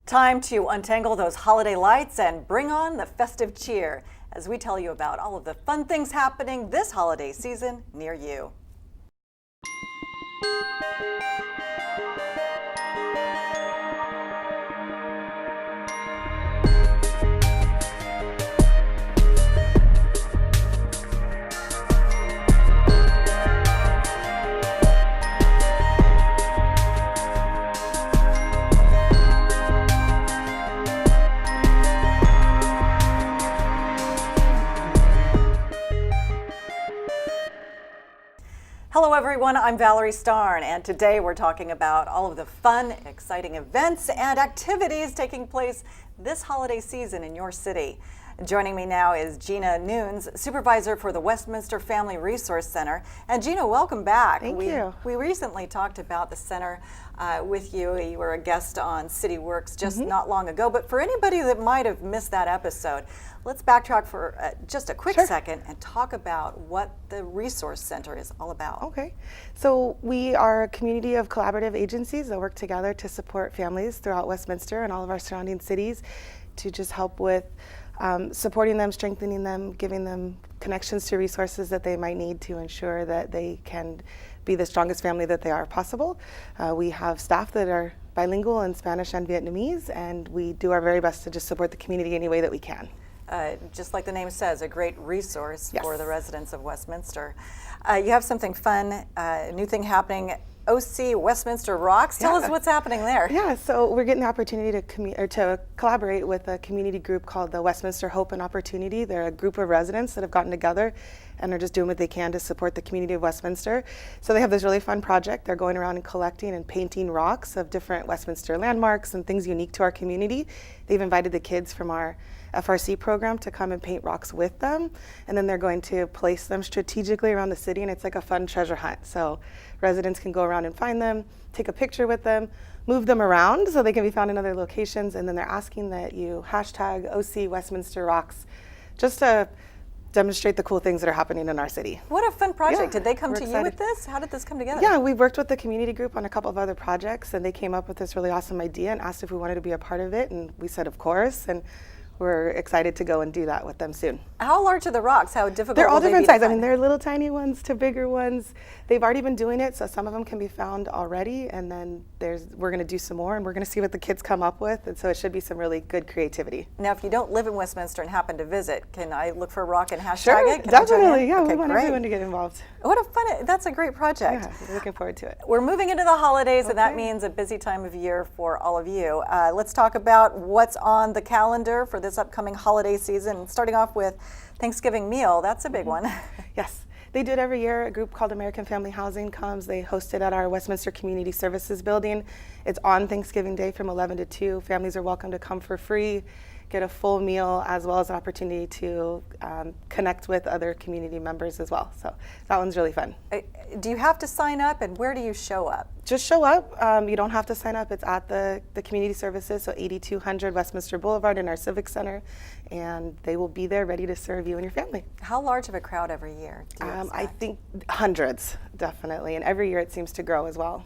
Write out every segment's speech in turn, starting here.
Time to untangle those holiday lights and bring on the festive cheer as we tell you about all of the fun things happening this holiday season near you. Hello everyone, I'm Valerie Starn, and today we're talking about all of the fun, exciting events and activities taking place this holiday season in your city. Joining me now is Gina Nunes, Supervisor for the Westminster Family Resource Center. And Gina, welcome back. Thank you. We recently talked about the center with you. You were a guest on City Works just not long ago, but for anybody that might have missed that episode, let's backtrack for just a quick second and talk about what the Resource Center is all about. Okay, so we are a community of collaborative agencies that work together to support families throughout Westminster and all of our surrounding cities to just help with supporting them, strengthening them, giving them connections to resources that they might need to ensure that they can be the strongest family that they are possible. We have staff that are bilingual in Spanish and Vietnamese, and we do our very best to just support the community any way that we can. Just like the name says, a great resource for the residents of Westminster. You have something fun, a new thing happening. OC Westminster Rocks. Tell us what's happening there. Yeah, so we're getting the opportunity to collaborate with a community group called the Westminster Hope and Opportunity. They're a group of residents that have gotten together and are just doing what they can to support the community of Westminster. So they have this really fun project. They're going around and collecting and painting rocks of different Westminster landmarks and things unique to our community. They've invited the kids from our FRC program to come and paint rocks with them, and then they're going to place them strategically around the city, and it's like a fun treasure hunt. So residents can go around and find them, take a picture with them, move them around so they can be found in other locations, and then they're asking that you hashtag OC Westminster Rocks just to demonstrate the cool things that are happening in our city. What a fun project. Yeah, Did they come we're to excited. you with this? How did this come together? Yeah, we worked with the community group on a couple of other projects, and they came up with this really awesome idea and asked if we wanted to be a part of it, and we said of course, and we're excited to go and do that with them soon. How large are the rocks? How difficult They're all will they different be to sizes. I find? mean, they're little tiny ones to bigger ones. They've already been doing it, so some of them can be found already, and then we're going to do some more, and we're going to see what the kids come up with, and so it should be some really good creativity. Now, if you don't live in Westminster and happen to visit, can I look for a rock and hashtag it? Can I join in? Definitely. Yeah, Okay, we want great. everyone to get involved. What a fun, that's a great project. Yeah, we're looking forward to it. We're moving into the holidays, and that means a busy time of year for all of you. Let's talk about what's on the calendar for this upcoming holiday season, starting off with Thanksgiving meal. That's a big one. Yes, they do it every year. A group called American Family Housing comes. They host it at our Westminster Community Services building. It's on Thanksgiving Day from 11 to 2. Families are welcome to come for free, get a full meal, as well as an opportunity to connect with other community members as well. So that one's really fun. Do you have to sign up, and where do you show up? Just show up. You don't have to sign up. It's at the community services, so 8200 Westminster Boulevard in our Civic Center, and they will be there ready to serve you and your family. How large of a crowd every year do you I expect? think hundreds, definitely, and every year it seems to grow as well.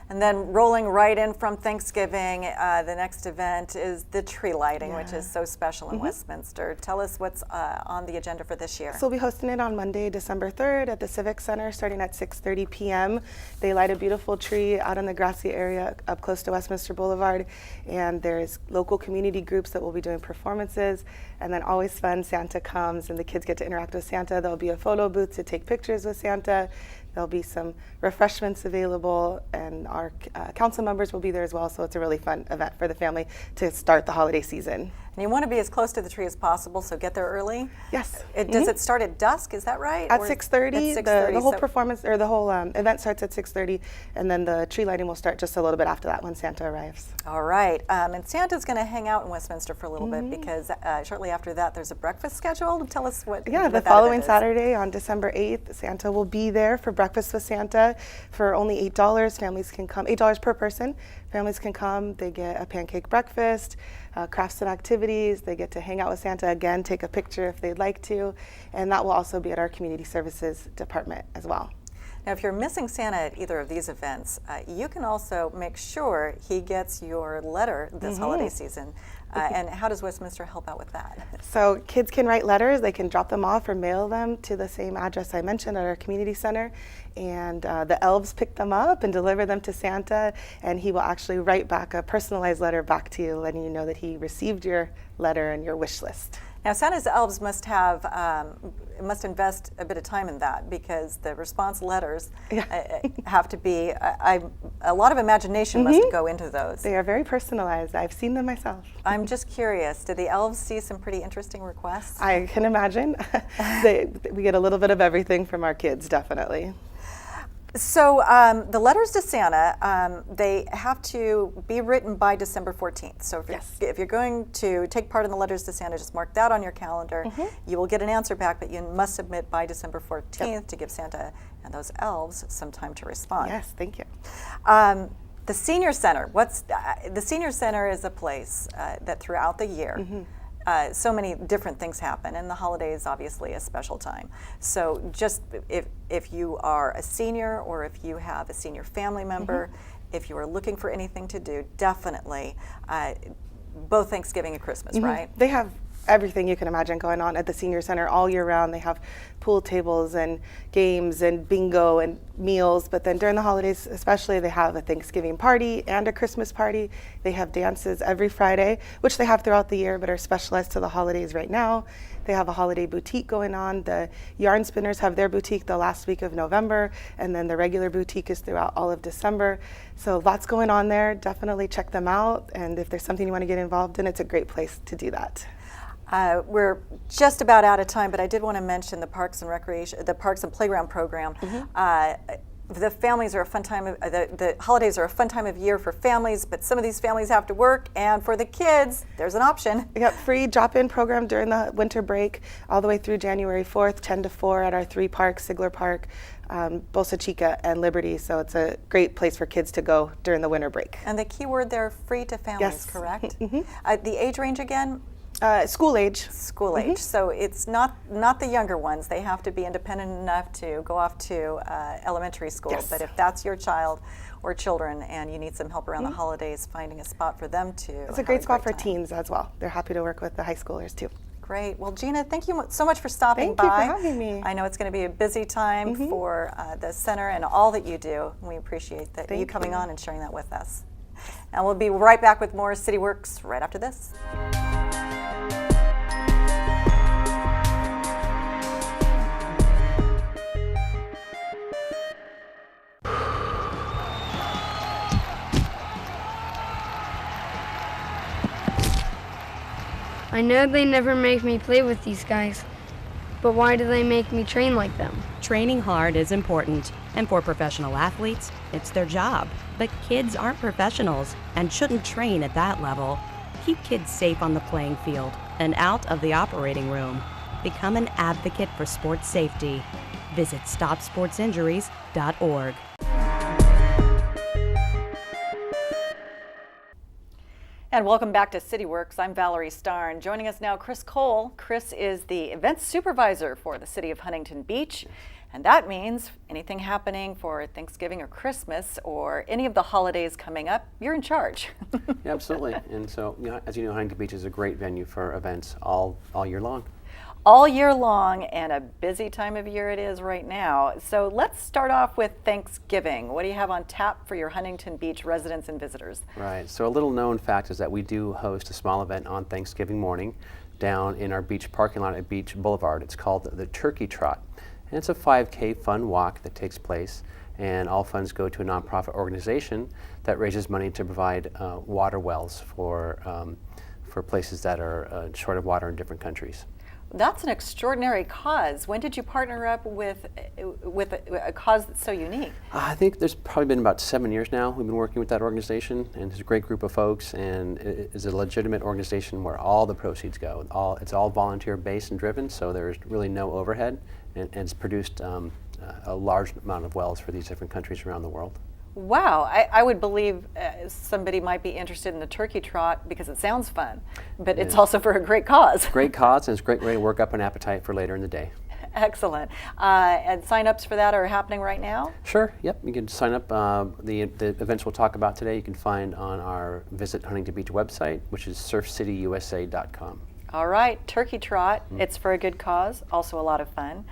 And then rolling right in from Thanksgiving, the next event is the tree lighting, which is so special in Westminster. Tell us what's on the agenda for this year. So we'll be hosting it on Monday, December 3rd at the Civic Center starting at 6:30 p.m. They light a beautiful tree out in the grassy area up close to Westminster Boulevard, and there's local community groups that will be doing performances, and then always fun, Santa comes and the kids get to interact with Santa. There'll be a photo booth to take pictures with Santa. There'll be some refreshments available, and our council members will be there as well, so it's a really fun event for the family to start the holiday season. And you want to be as close to the tree as possible, so get there early. Yes. Does it start at dusk? Is that right? At Or 6:30, at the whole so- performance, or the whole event starts at 6:30, and then the tree lighting will start just a little bit after that when Santa arrives. All right. And Santa's going to hang out in Westminster for a little bit because shortly after that there's a breakfast scheduled. Tell us what. Yeah, what the that following event is. Saturday on December 8th, Santa will be there for breakfast with Santa for only $8. Families can come, $8 per person. Families can come, they get a pancake breakfast, crafts and activities, they get to hang out with Santa again, take a picture if they'd like to, and that will also be at our community services department as well. Now, if you're missing Santa at either of these events, you can also make sure he gets your letter this holiday season. And how does Westminster help out with that? So kids can write letters. They can drop them off or mail them to the same address I mentioned at our community center. And the elves pick them up and deliver them to Santa. And he will actually write back a personalized letter back to you, letting you know that he received your letter and your wish list. Now, Santa's elves must have must invest a bit of time in that, because the response letters have to be a lot of imagination must go into those. They are very personalized. I've seen them myself. I'm just curious, did the elves see some pretty interesting requests? I can imagine. We get a little bit of everything from our kids, definitely. So the letters to Santa, they have to be written by December 14th. So if you're going to take part in the letters to Santa, just mark that on your calendar. You will get an answer back, but you must submit by December 14th to give Santa and those elves some time to respond. Yes, thank you. The Senior Center. The Senior Center is a place that throughout the year, so many different things happen, and the holiday is obviously a special time. So just if you are a senior, or if you have a senior family member, if you are looking for anything to do, definitely both Thanksgiving and Christmas, right? They have everything you can imagine going on at the Senior Center all year round. They have pool tables and games and bingo and meals, but then during the holidays especially, they have a Thanksgiving party and a Christmas party. They have dances every Friday, which they have throughout the year but are specialized to the holidays right now. They have a holiday boutique going on. The Yarn Spinners have their boutique the last week of November, and then the regular boutique is throughout all of December. So lots going on there. Definitely check them out, and if there's something you want to get involved in, it's a great place to do that. We're just about out of time, but I did want to mention the Parks and Playground program. The families are a fun time. The holidays are a fun time of year for families, but some of these families have to work, and for the kids, there's an option. We got free drop-in program during the winter break, all the way through January 4th, 10 to 4 at our 3 parks: Sigler Park, Bolsa Chica, and Liberty. So it's a great place for kids to go during the winter break. And the key word there, free to families, correct? The age range again? School age. School age. So it's not the younger ones. They have to be independent enough to go off to elementary school. Yes. But if that's your child or children and you need some help around the holidays, finding a spot for them to It's a great spot for teens as well. They're happy to work with the high schoolers too. Great. Well, Gina, thank you so much for stopping by. Thank you for having me. I know it's going to be a busy time for the center and all that you do. We appreciate you coming on and sharing that with us. And we'll be right back with more City Works right after this. I know they never make me play with these guys, but why do they make me train like them? Training hard is important, and for professional athletes, it's their job. But kids aren't professionals and shouldn't train at that level. Keep kids safe on the playing field and out of the operating room. Become an advocate for sports safety. Visit StopSportsInjuries.org. And welcome back to City Works. I'm Valerie Starn. Joining us now, Chris Cole. Chris is the events supervisor for the city of Huntington Beach. And that means anything happening for Thanksgiving or Christmas or any of the holidays coming up, you're in charge. Yeah, absolutely. And so, as you know, Huntington Beach is a great venue for events all year long. All year long, and a busy time of year it is right now. So let's start off with Thanksgiving. What do you have on tap for your Huntington Beach residents and visitors? Right. So a little known fact is that we do host a small event on Thanksgiving morning down in our beach parking lot at Beach Boulevard. It's called the Turkey Trot. And it's a 5K fun walk that takes place, and all funds go to a nonprofit organization that raises money to provide water wells for places that are short of water in different countries. That's an extraordinary cause. When did you partner up with a cause that's so unique? I think there's probably been about 7 years now we've been working with that organization, and it's a great group of folks, and it is a legitimate organization where all the proceeds go. It's all volunteer based and driven, so there's really no overhead, and it's produced a large amount of wells for these different countries around the world. Wow, I would believe somebody might be interested in the Turkey Trot because it sounds fun, but it's also for a great cause. Great cause, and it's a great way to work up an appetite for later in the day. Excellent. And sign-ups for that are happening right now? Sure, yep, you can sign up. The events we'll talk about today you can find on our Visit Huntington Beach website, which is surfcityusa.com. All right, Turkey Trot. It's for a good cause, also a lot of fun.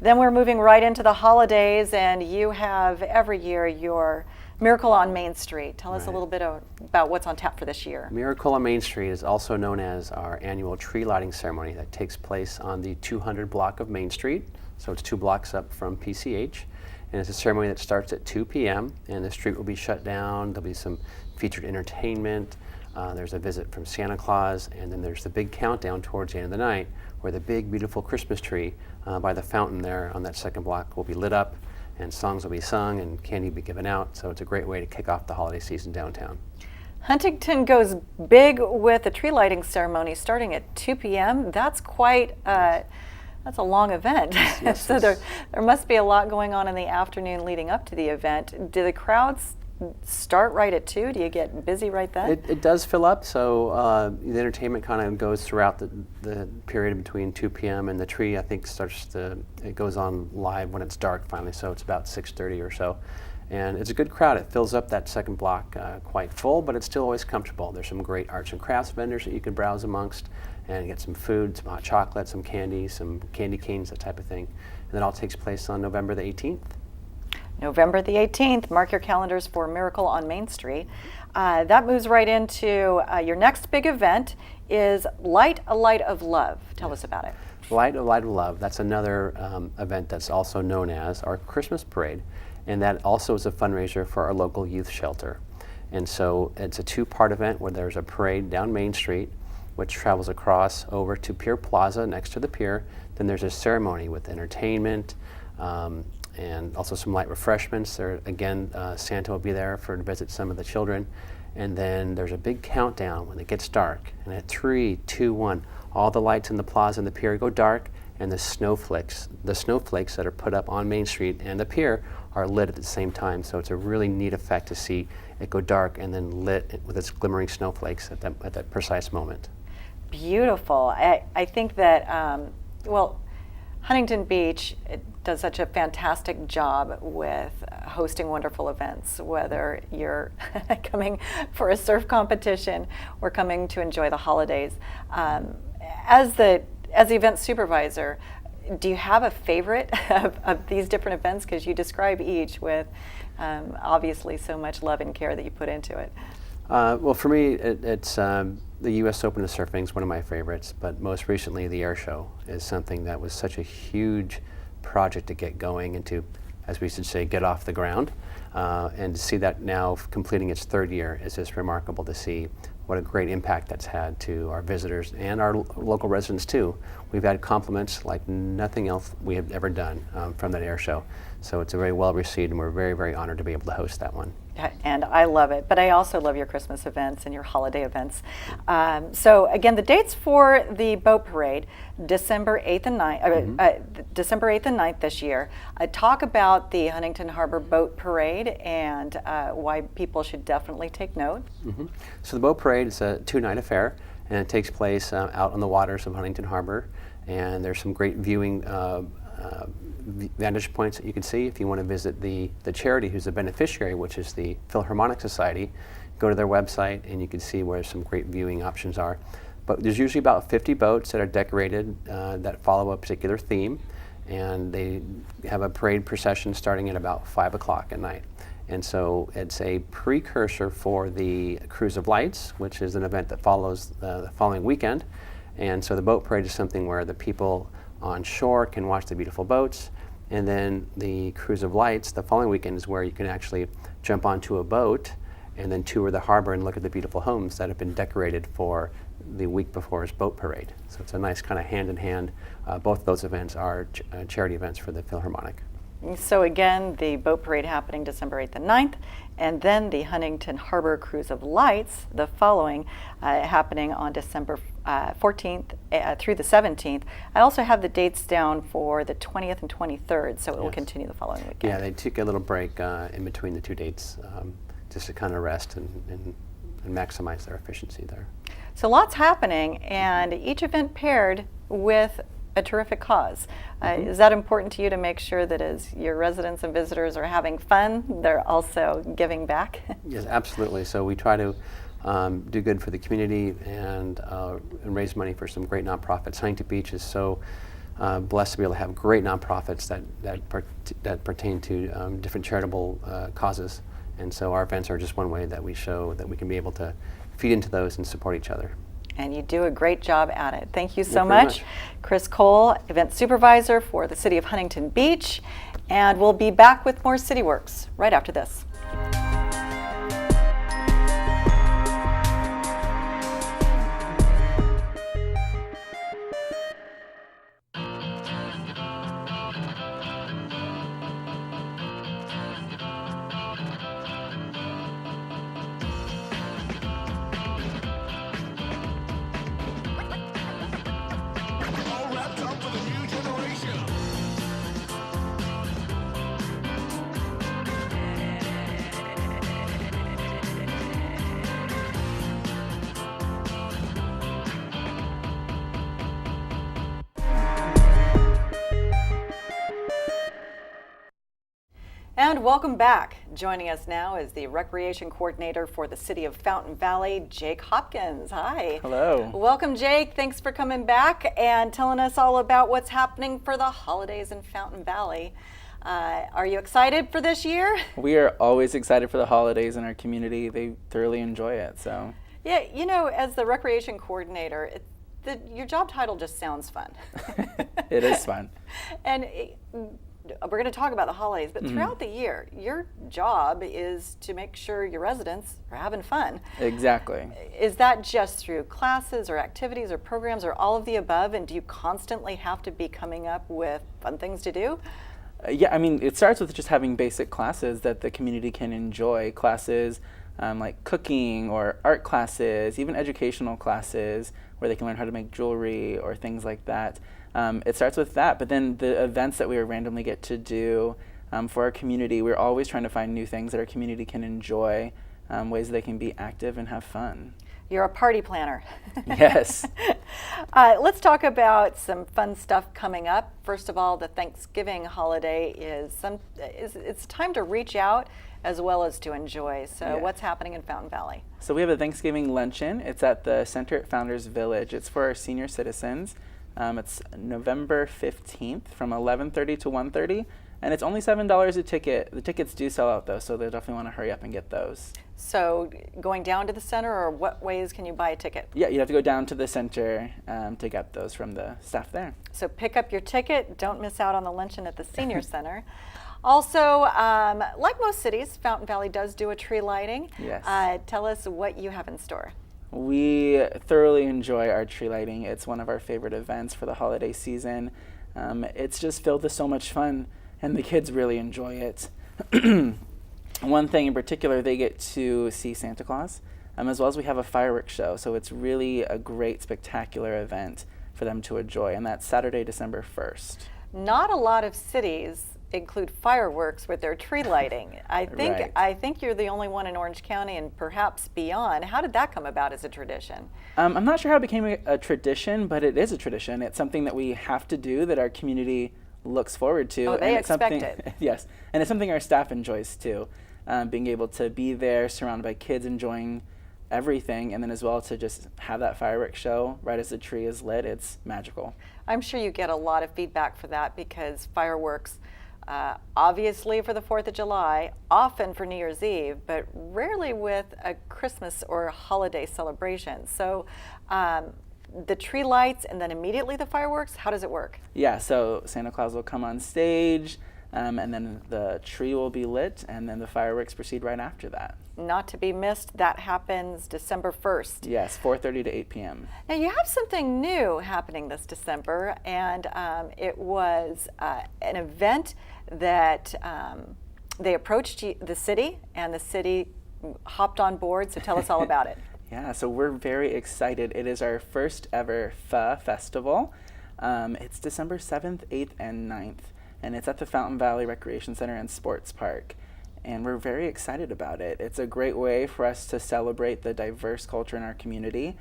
Then we're moving right into the holidays, and you have every year your Miracle on Main Street. Tell us a little bit about what's on tap for this year. Miracle on Main Street is also known as our annual tree lighting ceremony that takes place on the 200 block of Main Street. So it's 2 blocks up from PCH. And it's a ceremony that starts at 2 p.m. and the street will be shut down. There'll be some featured entertainment. There's a visit from Santa Claus, and then there's the big countdown towards the end of the night where the big, beautiful Christmas tree by the fountain there on that second block will be lit up, and songs will be sung and candy will be given out. So it's a great way to kick off the holiday season downtown. Huntington goes big with the tree lighting ceremony starting at 2 p.m. That's quite that's a long event. Yes, So there must be a lot going on in the afternoon leading up to the event. Do the crowds start right at 2? Do you get busy right then? It does fill up, so the entertainment kind of goes throughout the period between 2 p.m. and the tree, I think, it goes on live when it's dark finally, so it's about 6:30 or so. And it's a good crowd. It fills up that second block quite full, but it's still always comfortable. There's some great arts and crafts vendors that you can browse amongst and get some food, some hot chocolate, some candy, some candy canes, that type of thing. And that all takes place on November the 18th. November the 18th, mark your calendars for Miracle on Main Street. That moves right into your next big event is Light a Light of Love. Tell us about it. Light a Light of Love, that's another event that's also known as our Christmas Parade, and that also is a fundraiser for our local youth shelter. And so it's a 2-part event where there's a parade down Main Street, which travels across over to Pier Plaza next to the pier. Then there's a ceremony with entertainment, and also some light refreshments. There, again, Santa will be there to visit some of the children. And then there's a big countdown when it gets dark. And at 3, 2, 1, all the lights in the plaza and the pier go dark, and the snowflakes that are put up on Main Street and the pier are lit at the same time. So it's a really neat effect to see it go dark and then lit with its glimmering snowflakes at that precise moment. Beautiful. I think that, Huntington Beach does such a fantastic job with hosting wonderful events, whether you're coming for a surf competition or coming to enjoy the holidays. As the event supervisor, do you have a favorite of these different events? Because you describe each with obviously so much love and care that you put into it. Well, for me, it's the U.S. Open of Surfing is one of my favorites, but most recently the air show is something that was such a huge project to get going and to, as we should say, get off the ground. And to see that now completing its 3rd year is just remarkable to see what a great impact that's had to our visitors and our local residents too. We've had compliments like nothing else we have ever done from that air show. So it's a very well received, and we're very, very honored to be able to host that one. And I love it, but I also love your Christmas events and your holiday events. So again, the dates for the boat parade, December 8th and 9th this year. Talk about the Huntington Harbor Boat Parade and why people should definitely take note. Mm-hmm. So the boat parade is a 2-night affair, and it takes place out on the waters of Huntington Harbor, and there's some great viewing vantage points that you can see. If you want to visit the charity who's the beneficiary, which is the Philharmonic Society, go to their website and you can see where some great viewing options are. But there's usually about 50 boats that are decorated that follow a particular theme, and they have a parade procession starting at about 5 o'clock at night. And so it's a precursor for the Cruise of Lights, which is an event that follows the following weekend. And so the boat parade is something where the people on shore can watch the beautiful boats, and then the Cruise of Lights the following weekend is where you can actually jump onto a boat and then tour the harbor and look at the beautiful homes that have been decorated for the week before's boat parade. So it's a nice kind of hand-in-hand. Both of those events are charity events for the Philharmonic. So again, the boat parade happening December 8th and 9th, and then the Huntington Harbor Cruise of Lights the following, happening on December 14th through the 17th. I also have the dates down for the 20th and 23rd, so it will continue the following weekend. Yeah, they took a little break in between the 2 dates just to kind of rest and maximize their efficiency there. So lots happening, and each event paired with a terrific cause. Is that important to you to make sure that as your residents and visitors are having fun, they're also giving back? Yes, absolutely. So we try to do good for the community and raise money for some great nonprofits. Huntington Beach is so blessed to be able to have great nonprofits that pertain to different charitable causes. And so our events are just one way that we show that we can be able to feed into those and support each other. And you do a great job at it. Thank you so Thank you very much. much. Chris Cole, Event Supervisor for the City of Huntington Beach. And we'll be back with more City Works right after this. All wrapped up for the new generation. And welcome back. Joining us now is the Recreation Coordinator for the City of Fountain Valley, Jake Hopkins. Hi. Hello. Welcome, Jake. Thanks for coming back and telling us all about what's happening for the holidays in Fountain Valley. Are you excited for this year? We are always excited for the holidays in our community. They thoroughly enjoy it. So Yeah, you know, as the Recreation Coordinator, your job title just sounds fun. it is fun. And we're going to talk about the holidays, but throughout the year, your job is to make sure your residents are having fun. Exactly. Is that just through classes or activities or programs or all of the above? And do you constantly have to be coming up with fun things to do? Yeah, I mean, it starts with just having basic classes that the community can enjoy. Classes like cooking or art classes, even educational classes where they can learn how to make jewelry or things like that. It starts with that, but then the events that we randomly get to do for our community, we're always trying to find new things that our community can enjoy, ways that they can be active and have fun. You're a party planner. Yes. Let's talk about some fun stuff coming up. First of all, the Thanksgiving holiday it's time to reach out as well as to enjoy. So Yeah. what's happening in Fountain Valley? So we have a Thanksgiving luncheon. It's at the center at Founders Village. It's for our senior citizens. It's November 15th from 11:30 to 1:30, and it's only $7 a ticket. The tickets do sell out though, so they definitely want to hurry up and get those. So going down to the center, or what ways can you buy a ticket? Yeah, you have to go down to the center to get those from the staff there. So pick up your ticket. Don't miss out on the luncheon at the Senior Center. Also, like most cities, Fountain Valley does do a tree lighting. Yes. Tell us what you have in store. We thoroughly enjoy our tree lighting. It's one of our favorite events for the holiday season. It's just filled with so much fun, and the kids really enjoy it. One thing in particular, they get to see Santa Claus, as well as we have a fireworks show. So it's really a great, spectacular event for them to enjoy, and that's Saturday, December 1st. Not a lot of cities include fireworks with their tree lighting. Right. I think you're the only one in Orange County and perhaps beyond. How did that come about as a tradition? I'm not sure how it became a tradition, but it is a tradition. It's something that we have to do, that our community looks forward to. Oh, they and it's expect something, it. Yes, and it's something our staff enjoys too. Being able to be there surrounded by kids enjoying everything, and then as well to just have that fireworks show right as the tree is lit. It's magical. I'm sure you get a lot of feedback for that because fireworks, obviously for the 4th of July, often for New Year's Eve, but rarely with a Christmas or a holiday celebration. So the tree lights and then immediately the fireworks, how does it work? Yeah, so Santa Claus will come on stage, and then the tree will be lit, and then the fireworks proceed right after that. Not to be missed, that happens December 1st. Yes, 4:30 to 8 p.m. Now you have something new happening this December, and it was an event that they approached the city, and the city hopped on board. So tell us all about it. Yeah, so we're very excited. It is our first ever Pho Festival. It's December 7th, 8th, and 9th, and it's at the Fountain Valley Recreation Center and Sports Park. And we're very excited about it. It's a great way for us to celebrate the diverse culture in our community.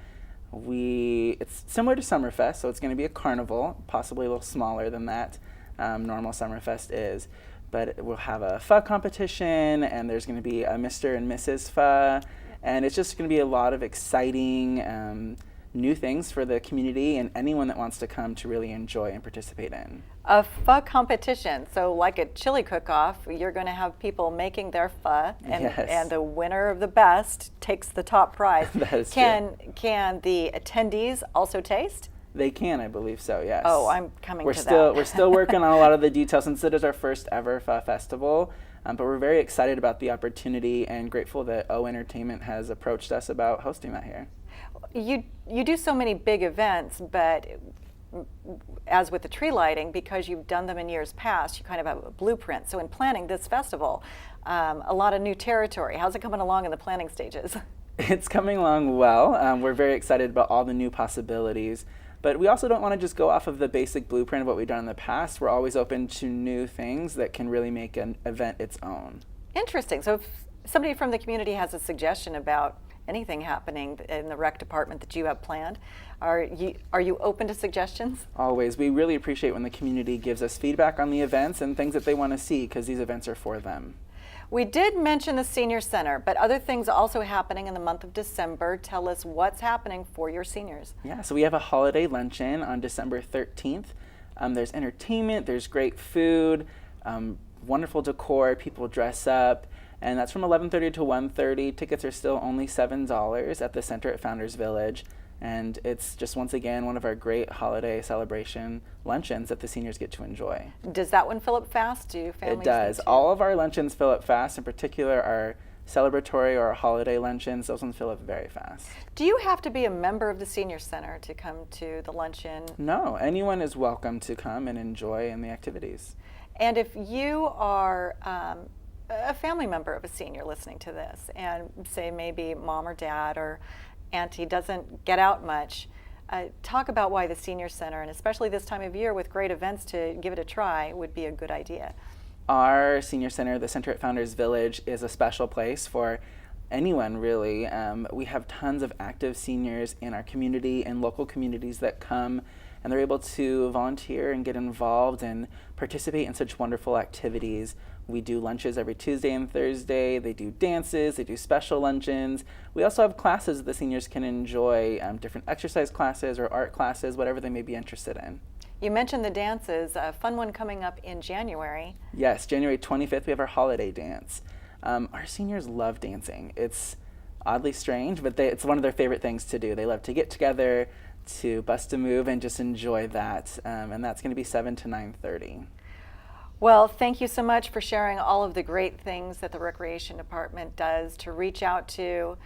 It's similar to Summerfest, so it's going to be a carnival, possibly a little smaller than that normal Summerfest is. But we'll have a pho competition, and there's going to be a Mr. and Mrs. Pho, and it's just going to be a lot of exciting new things for the community and anyone that wants to come to really enjoy and participate in. A pho competition, so like a chili cook-off, you're going to have people making their pho, and, Yes. and the winner of the best takes the top prize. That is can the attendees also taste? They can, I believe so, yes. Oh, I'm coming we're to still, that. We're still working on a lot of the details since it is our first ever pho festival, but we're very excited about the opportunity and grateful that O Entertainment has approached us about hosting that here. You do so many big events, but as with the tree lighting, because you've done them in years past, you kind of have a blueprint. So in planning this festival, a lot of new territory. How's it coming along in the planning stages? It's coming along well. We're very excited about all the new possibilities, but we also don't want to just go off of the basic blueprint of what we've done in the past. We're always open to new things that can really make an event its own. Interesting. So if somebody from the community has a suggestion about anything happening in the rec department that you have planned, are you open to suggestions? Always. We really appreciate when the community gives us feedback on the events and things that they want to see, because these events are for them. We did mention the Senior Center, but other things also happening in the month of December. Tell us what's happening for your seniors. Yeah, so we have a holiday luncheon on December 13th. There's entertainment, there's great food, wonderful decor, people dress up, and that's from 11:30 to 1:30. Tickets are still only $7 at the center at Founders Village. And it's just, once again, one of our great holiday celebration luncheons that the seniors get to enjoy. Does that one fill up fast? Do families? It does. need to- All of our luncheons fill up fast. In particular, our celebratory or our holiday luncheons, those ones fill up very fast. Do you have to be a member of the Senior Center to come to the luncheon? No, anyone is welcome to come and enjoy in the activities. And if you are a family member of a senior listening to this, and say maybe mom or dad or auntie doesn't get out much, talk about why the Senior Center, and especially this time of year with great events to give it a try, would be a good idea. Our senior center, the Center at Founders Village, is a special place for anyone, really. We have tons of active seniors in our community and local communities that come, and they're able to volunteer and get involved and participate in such wonderful activities. We do lunches every Tuesday and Thursday. They do dances. They do special luncheons. We also have classes that the seniors can enjoy, different exercise classes or art classes, whatever they may be interested in. You mentioned the dances, a fun one coming up in January. Yes, January 25th, we have our holiday dance. Our seniors love dancing. It's oddly strange, but it's one of their favorite things to do. They love to get together, to bust a move, and just enjoy that. And that's going to be 7 to 9:30. Well, thank you so much for sharing all of the great things that the Recreation Department does to reach out to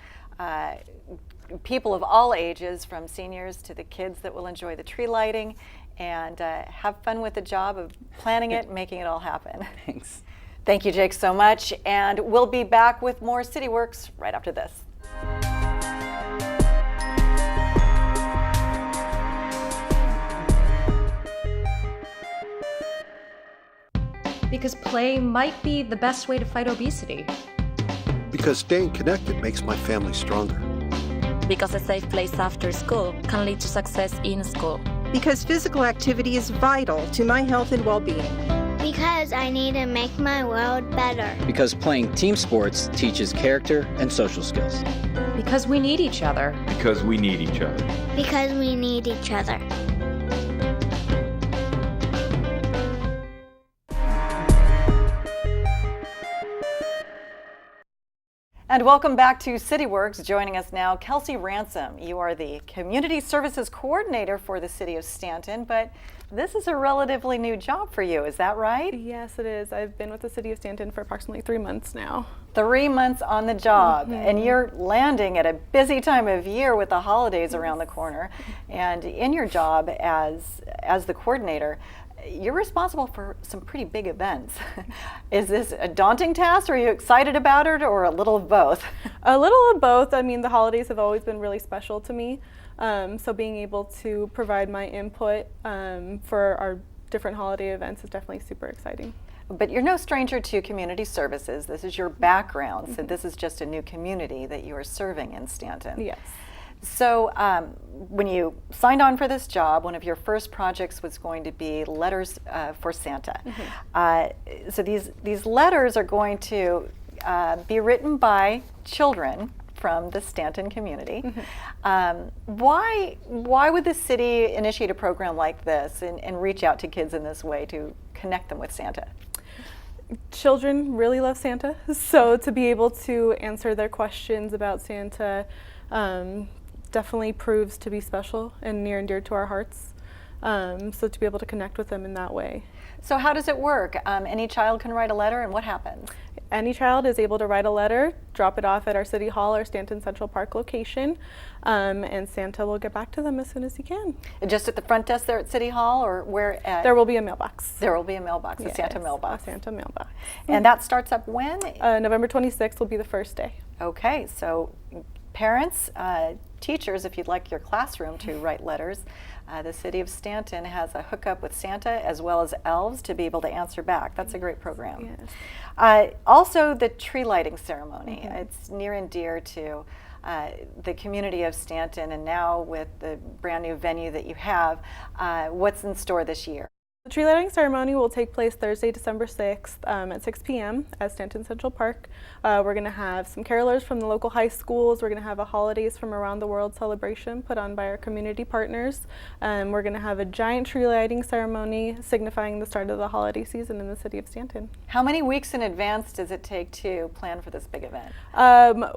people of all ages, from seniors to the kids that will enjoy the tree lighting, and have fun with the job of planning it and making it all happen. Thanks. Thank you, Jake, so much. And we'll be back with more CityWorks right after this. Because play might be the best way to fight obesity. Because staying connected makes my family stronger. Because a safe place after school can lead to success in school. Because physical activity is vital to my health and well-being. Because I need to make my world better. Because playing team sports teaches character and social skills. Because we need each other. Because we need each other. Because we need each other. And welcome back to CityWorks. Joining us now, Kelsey Ransom. You are the Community Services Coordinator for the City of Stanton, but this is a relatively new job for you, is that right? Yes, it is. I've been with the City of Stanton for approximately 3 months now. 3 months on the job, and you're landing at a busy time of year with the holidays around the corner. And in your job as the coordinator, you're responsible for some pretty big events. Is this a daunting task? Are you excited about it, or a little of both? A little of both. I mean, the holidays have always been really special to me. So being able to provide my input for our different holiday events is definitely super exciting. But you're no stranger to community services. This is your background, so this is just a new community that you are serving in Stanton. Yes. So when you signed on for this job, one of your first projects was going to be letters for Santa. So these letters are going to be written by children from the Stanton community. Why would the city initiate a program like this and reach out to kids in this way to connect them with Santa? Children really love Santa, so to be able to answer their questions about Santa definitely proves to be special and near and dear to our hearts. So to be able to connect with them in that way. So how does it work? Any child can write a letter, and what happens? Any child is able to write a letter, drop it off at our City Hall or Stanton Central Park location, and Santa will get back to them as soon as he can. Just at the front desk there at City Hall, or where? There will be a mailbox. There will be a mailbox, yes, a Santa mailbox. A Santa mailbox. And that starts up when? November 26th will be the first day. Okay, so parents, teachers, if you'd like your classroom to write letters, the city of Stanton has a hookup with Santa as well as elves to be able to answer back. That's a great program. Yes. Also, the tree lighting ceremony. It's near and dear to the community of Stanton, and now with the brand new venue that you have, what's in store this year? The tree lighting ceremony will take place Thursday, December 6th at 6 p.m. at Stanton Central Park. We're going to have some carolers from the local high schools. We're going to have a Holidays from Around the World celebration put on by our community partners. We're going to have a giant tree lighting ceremony signifying the start of the holiday season in the city of Stanton. How many weeks in advance does it take to plan for this big event?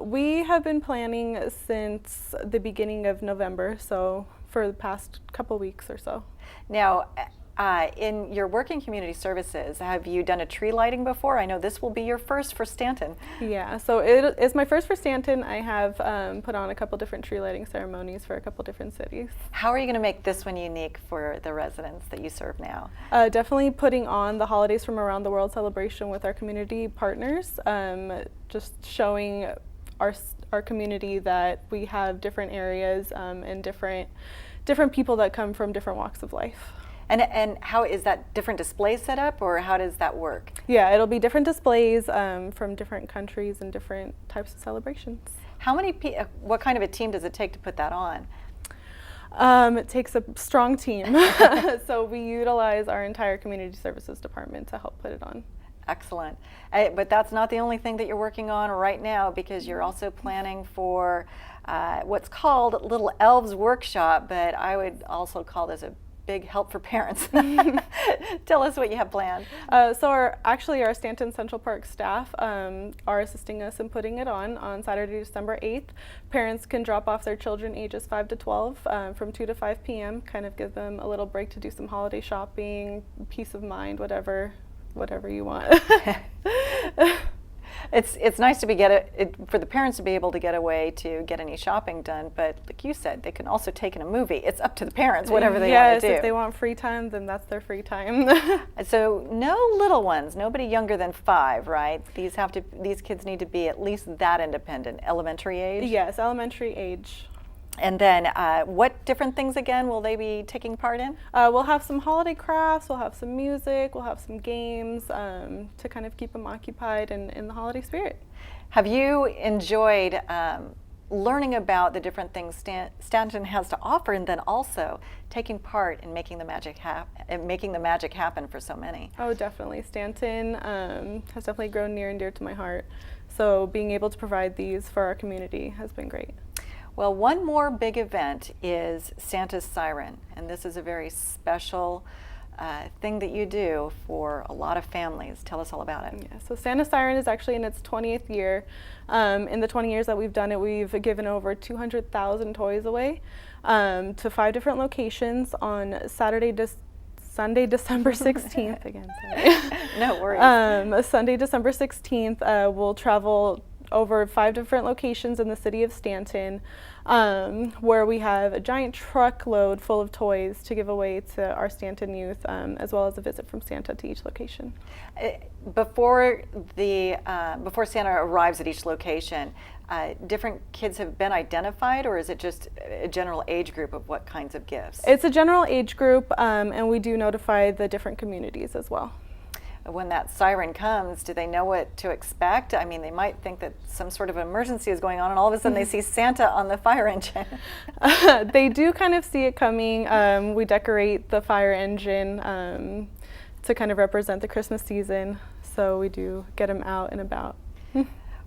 We have been planning since the beginning of November, so for the past couple weeks or so. Now, in your working community services, have you done a tree lighting before? I know this will be your first for Stanton. Yeah, so it is my first for Stanton. I have put on a couple different tree lighting ceremonies for a couple different cities. How are you going to make this one unique for the residents that you serve now? Definitely putting on the Holidays from Around the World celebration with our community partners, just showing our community that we have different areas and different people that come from different walks of life. And how is that different display set up, or how does that work? Yeah, it'll be different displays from different countries and different types of celebrations. What kind of a team does it take to put that on? It takes a strong team. So we utilize our entire community services department to help put it on. Excellent. But that's not the only thing that you're working on right now, because you're also planning for what's called Little Elves Workshop, but I would also call this a big help for parents. Tell us what you have planned. So our Stanton Central Park staff are assisting us in putting it on Saturday, December 8th. Parents can drop off their children ages 5 to 12 from 2 to 5 p.m., kind of give them a little break to do some holiday shopping, peace of mind, whatever you want. It's nice to for the parents to be able to get away to get any shopping done, but like you said, they can also take in a movie. It's up to the parents, whatever they want to do. Yes, if they want free time, then that's their free time. So no little ones, nobody younger than 5, right? These kids need to be at least that independent, elementary age? Yes, elementary age. And then what different things again will they be taking part in? We'll have some holiday crafts, we'll have some music, we'll have some games to kind of keep them occupied and in the holiday spirit. Have you enjoyed learning about the different things Stanton has to offer, and then also taking part in making the magic happen for so many? Oh, definitely. Stanton has definitely grown near and dear to my heart. So being able to provide these for our community has been great. Well, one more big event is Santa's Siren, and this is a very special thing that you do for a lot of families. Tell us all about it. Yeah, so Santa's Siren is actually in its 20th year. In the 20 years that we've done it, we've given over 200,000 toys away to 5 different locations on Sunday, December 16th. Again, sorry. No worries. Sunday, December 16th, we'll travel over 5 different locations in the city of Stanton, where we have a giant truckload full of toys to give away to our Stanton youth, as well as a visit from Santa to each location. Before Santa arrives at each location, different kids have been identified, or is it just a general age group of what kinds of gifts? It's a general age group, and we do notify the different communities as well. when that siren comes, do they know what to expect? I mean, they might think that some sort of emergency is going on, and all of a sudden they see Santa on the fire engine. They do kind of see it coming. We decorate the fire engine to kind of represent the Christmas season, so we do get them out and about.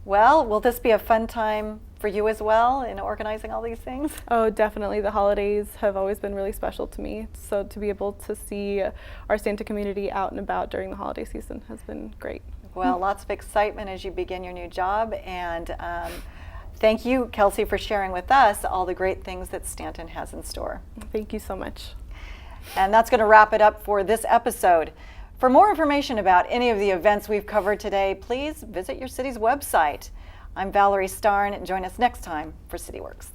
Well, will this be a fun time for you as well in organizing all these things? Oh, definitely. The holidays have always been really special to me. So to be able to see our Santa community out and about during the holiday season has been great. Well, lots of excitement as you begin your new job. And thank you, Kelsey, for sharing with us all the great things that Stanton has in store. Thank you so much. And that's going to wrap it up for this episode. For more information about any of the events we've covered today, please visit your city's website. I'm Valerie Starn. Join us next time for CityWorks.